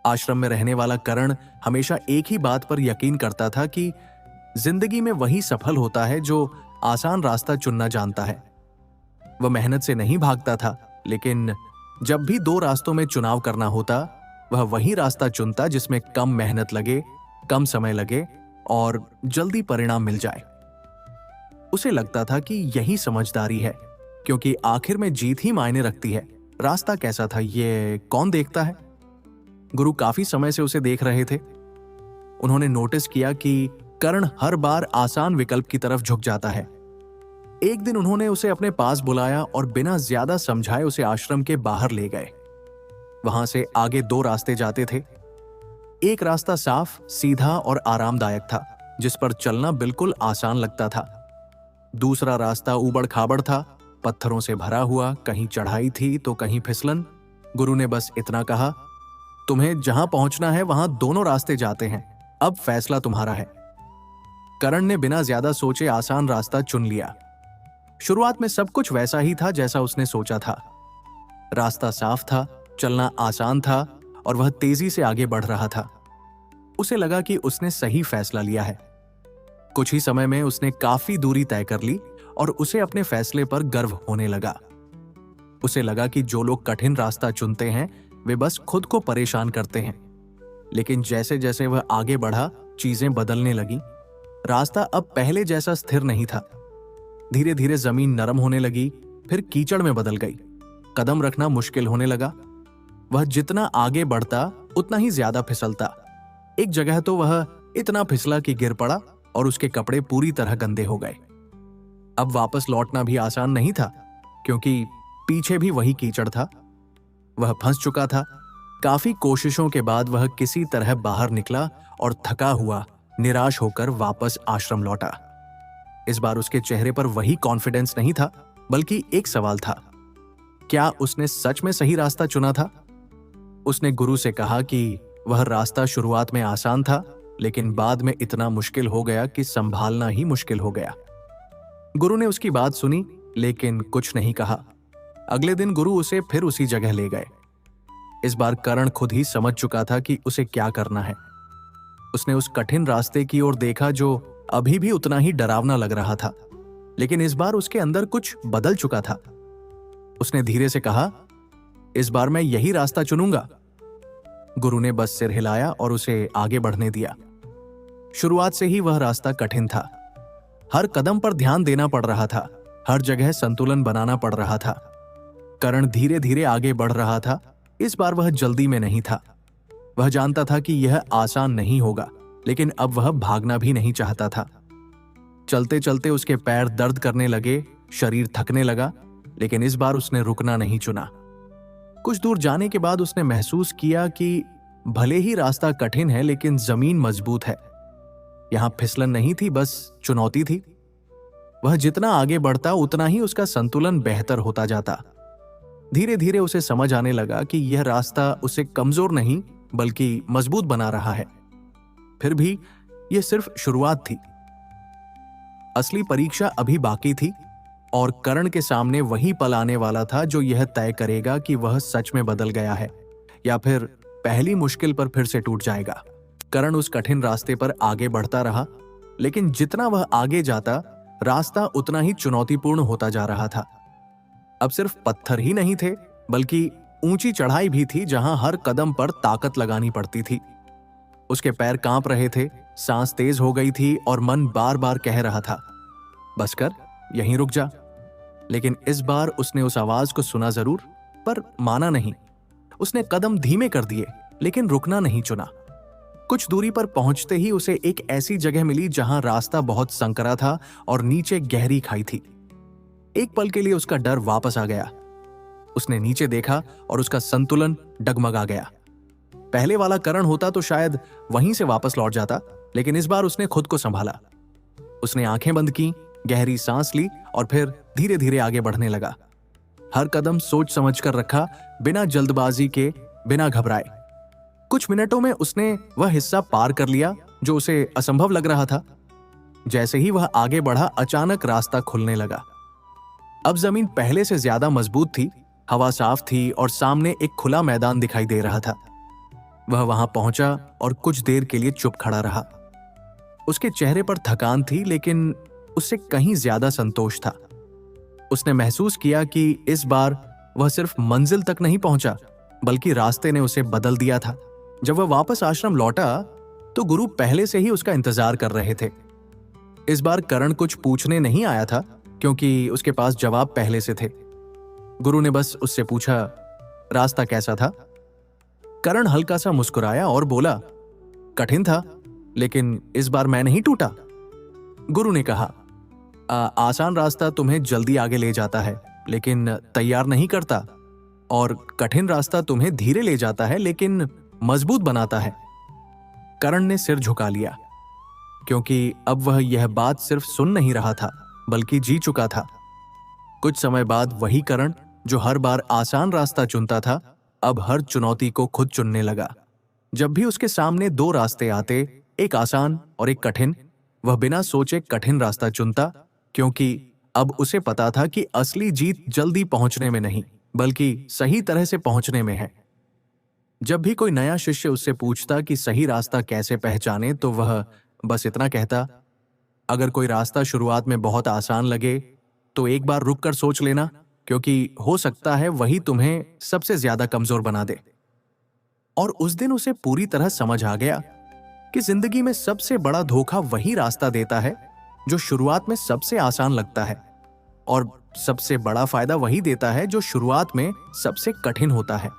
आश्रम में रहने वाला करण हमेशा एक ही बात पर यकीन करता था कि जिंदगी में वही सफल होता है जो आसान रास्ता चुनना जानता है। वह मेहनत से नहीं भागता था, लेकिन जब भी दो रास्तों में चुनाव करना होता, वह वही रास्ता चुनता जिसमें कम मेहनत लगे, कम समय लगे और जल्दी परिणाम मिल जाए। उसे लगता था कि यही समझदारी है, क्योंकि आखिर में जीत ही मायने रखती है। रास्ता कैसा था ये कौन देखता है? गुरु काफी समय से उसे देख रहे थे। उन्होंने नोटिस किया कि कर्ण हर बार आसान विकल्प की तरफ झुक जाता है। एक दिन उन्होंने उसे अपने पास बुलाया और बिना ज्यादा समझाए उसे आश्रम के बाहर ले गए। वहां से आगे दो रास्ते जाते थे। एक रास्ता साफ, सीधा और आरामदायक था, जिस पर चलना बिल्कुल आसान लगता था। दूसरा रास्ता ऊबड़ खाबड़ था, पत्थरों से भरा हुआ, कहीं चढ़ाई थी तो कहीं फिसलन। गुरु ने बस इतना कहा, तुम्हें जहां पहुंचना है वहां दोनों रास्ते जाते हैं, अब फैसला तुम्हारा है। करण ने बिना ज्यादा सोचे आसान रास्ता चुन लिया। शुरुआत में सब कुछ वैसा ही था जैसा उसने सोचा था। रास्ता साफ था, चलना आसान था और वह तेजी से आगे बढ़ रहा था। उसे लगा कि उसने सही फैसला लिया है। कुछ ही समय में उसने काफी दूरी तय कर ली और उसे अपने फैसले पर गर्व होने लगा। उसे लगा कि जो लोग कठिन रास्ता चुनते हैं वे बस खुद को परेशान करते हैं। लेकिन जैसे जैसे वह आगे बढ़ा, चीजें बदलने लगी। रास्ता अब पहले जैसा स्थिर नहीं था। धीरे धीरे जमीन नरम होने लगी, फिर कीचड़ में बदल गई। कदम रखना मुश्किल होने लगा। वह जितना आगे बढ़ता उतना ही ज्यादा फिसलता। एक जगह तो वह इतना फिसला कि गिर पड़ा और उसके कपड़े पूरी तरह गंदे हो गए। अब वापस लौटना भी आसान नहीं था, क्योंकि पीछे भी वही कीचड़ था। वह फंस चुका था। काफी कोशिशों के बाद वह किसी तरह बाहर निकला और थका हुआ, निराश होकर वापस आश्रम लौटा। इस बार उसके चेहरे पर वही कॉन्फिडेंस नहीं था, बल्कि एक सवाल था, क्या उसने सच में सही रास्ता चुना था? उसने गुरु से कहा कि वह रास्ता शुरुआत में आसान था, लेकिन बाद में इतना मुश्किल हो गया कि संभालना ही मुश्किल हो गया। गुरु ने उसकी बात सुनी, लेकिन कुछ नहीं कहा। अगले दिन गुरु उसे फिर उसी जगह ले गए। इस बार करण खुद ही समझ चुका था कि उसे क्या करना है। उसने उस कठिन रास्ते की ओर देखा जो अभी भी उतना ही डरावना लग रहा था, लेकिन इस बार उसके अंदर कुछ बदल चुका था। उसने धीरे से कहा, इस बार मैं यही रास्ता चुनूंगा। गुरु ने बस सिर हिलाया और उसे आगे बढ़ने दिया। शुरुआत से ही वह रास्ता कठिन था। हर कदम पर ध्यान देना पड़ रहा था, हर जगह संतुलन बनाना पड़ रहा था। करण धीरे धीरे आगे बढ़ रहा था। इस बार वह जल्दी में नहीं था। वह जानता था कि यह आसान नहीं होगा, लेकिन अब वह भागना भी नहीं चाहता था। चलते चलते उसके पैर दर्द करने लगे, शरीर थकने लगा, लेकिन इस बार उसने रुकना नहीं चुना। कुछ दूर जाने के बाद उसने महसूस किया कि भले ही रास्ता कठिन है, लेकिन जमीन मजबूत है। यहां फिसलन नहीं थी, बस चुनौती थी। वह जितना आगे बढ़ता उतना ही उसका संतुलन बेहतर होता जाता। धीरे धीरे उसे समझ आने लगा कि यह रास्ता उसे कमजोर नहीं बल्कि मजबूत बना रहा है। फिर भी यह सिर्फ शुरुआत थी। असली परीक्षा अभी बाकी थी और करण के सामने वही पल आने वाला था जो यह तय करेगा कि वह सच में बदल गया है या फिर पहली मुश्किल पर फिर से टूट जाएगा। करण उस कठिन रास्ते पर आगे बढ़ता रहा, लेकिन जितना वह आगे जाता, रास्ता उतना ही चुनौतीपूर्ण होता जा रहा था। अब सिर्फ पत्थर ही नहीं थे, बल्कि ऊंची चढ़ाई भी थी जहां हर कदम पर ताकत लगानी पड़ती थी। उसके पैर कांप रहे थे, सांस तेज हो गई थी और मन बार बार कह रहा था, बस कर, यहीं रुक जा। लेकिन इस बार उसने उस आवाज को सुना जरूर, पर माना नहीं। उसने कदम धीमे कर दिए, लेकिन रुकना नहीं चुना। कुछ दूरी पर पहुंचते ही उसे एक ऐसी जगह मिली जहां रास्ता बहुत संकरा था और नीचे गहरी खाई थी। एक पल के लिए उसका डर वापस आ गया। उसने नीचे देखा और उसका संतुलन डगमगा गया। पहले वाला करण होता तो शायद वहीं से वापस लौट जाता, लेकिन इस बार उसने खुद को संभाला। उसने आंखें बंद की, गहरी सांस ली और फिर धीरे धीरे आगे बढ़ने लगा। हर कदम सोच समझ कर रखा, बिना जल्दबाजी के, बिना घबराए। कुछ मिनटों में उसने वह हिस्सा पार कर लिया जो उसे असंभव लग रहा था। जैसे ही वह आगे बढ़ा, अचानक रास्ता खुलने लगा। अब जमीन पहले से ज्यादा मजबूत थी, हवा साफ थी और सामने एक खुला मैदान दिखाई दे रहा था। वह वहां पहुंचा और कुछ देर के लिए चुप खड़ा रहा। उसके चेहरे पर थकान थी, लेकिन उससे कहीं ज्यादा संतोष था। उसने महसूस किया कि इस बार वह सिर्फ मंजिल तक नहीं पहुंचा, बल्कि रास्ते ने उसे बदल दिया था। जब वह वापस आश्रम लौटा तो गुरु पहले से ही उसका इंतजार कर रहे थे। इस बार करण कुछ पूछने नहीं आया था, क्योंकि उसके पास जवाब पहले से थे। गुरु ने बस उससे पूछा, रास्ता कैसा था? करण हल्का सा मुस्कुराया और बोला, कठिन था, लेकिन इस बार मैं नहीं टूटा। गुरु ने कहा, आसान रास्ता तुम्हें जल्दी आगे ले जाता है, लेकिन तैयार नहीं करता, और कठिन रास्ता तुम्हें धीरे ले जाता है, लेकिन मजबूत बनाता है। करण ने सिर झुका लिया, क्योंकि अब वह यह बात सिर्फ सुन नहीं रहा था, बल्कि जी चुका था। कुछ समय बाद वही करण जो हर बार आसान रास्ता चुनता था, अब हर चुनौती को खुद चुनने लगा। जब भी उसके सामने दो रास्ते आते, एक आसान और एक कठिन, वह बिना सोचे कठिन रास्ता चुनता, क्योंकि अब उसे पता था कि असली जीत जल्दी पहुंचने में नहीं, बल्कि सही तरह से पहुंचने में है। जब भी कोई नया शिष्य उससे पूछता कि सही रास्ता कैसे पहचाने, तो वह बस इतना कहता, अगर कोई रास्ता शुरुआत में बहुत आसान लगे तो एक बार रुक कर सोच लेना, क्योंकि हो सकता है वही तुम्हें सबसे ज्यादा कमजोर बना दे। और उस दिन उसे पूरी तरह समझ आ गया कि जिंदगी में सबसे बड़ा धोखा वही रास्ता देता है जो शुरुआत में सबसे आसान लगता है, और सबसे बड़ा फायदा वही देता है जो शुरुआत में सबसे कठिन होता है।